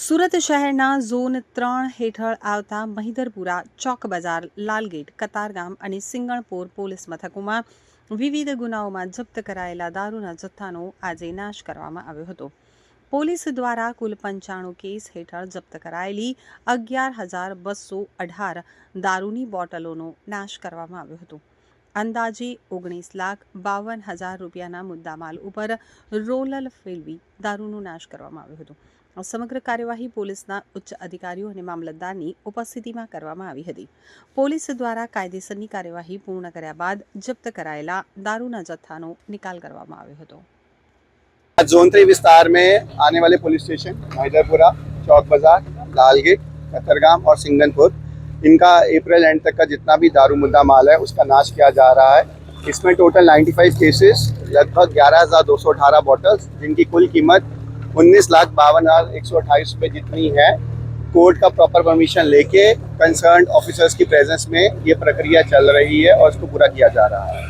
સુરત શહેરના ઝોન 3 હેઠળ આવતા મહિધરપુરા, ચોક બજાર, લાલગેટ, કતારગામ અને સિંગણપોર પોલીસ મથકોમાં વિવિધ ગુનાઓમાં જપ્ત કરાયેલા દારૂના જથ્થાનો આજે નાશ કરવામાં આવ્યો હતો. પોલીસ દ્વારા કુલ 95 કેસ હેઠળ જપ્ત કરાયેલી 11,218 દારૂની બોટલોનો નાશ કરવામાં આવ્યો હતો. અંદાજે 19,52,000 રૂપિયાના મુદ્દામાલ ઉપર રોલર ફેરવી દારૂનો નાશ કરવામાં આવ્યો હતો. સમગ્ર કાર્યવાહી પોલીસના ઉચ્ચ અધિકારીઓ અને મામલતદારની ઉપસ્થિતિમાં કરવામાં આવી હતી. પોલીસ દ્વારા કાયદેસરની કાર્યવાહી પૂર્ણ કર્યા બાદ જપ્ત કરાયેલા દારૂના જથ્થાનો નિકાલ કરવામાં આવ્યો હતો. जोन 3 विस्तार में आने वाले पुलिस स्टेशन महिदरपुरा, चौक बाजार, लालगेट, कतरगाम और सिंगनपुर, इनका अप्रैल एंड तक का जितना भी दारू मुद्दा माल है उसका नाश किया जा रहा है. इसमें टोटल 95 केसेस, लगभग 11,218 बॉटल्स, जिनकी कुल कीमत 19,52,128 रुपये जितनी है. कोर्ट का प्रॉपर परमिशन लेके कंसर्न्ड ऑफिसर्स की प्रेजेंस में ये प्रक्रिया चल रही है और इसको पूरा किया जा रहा है.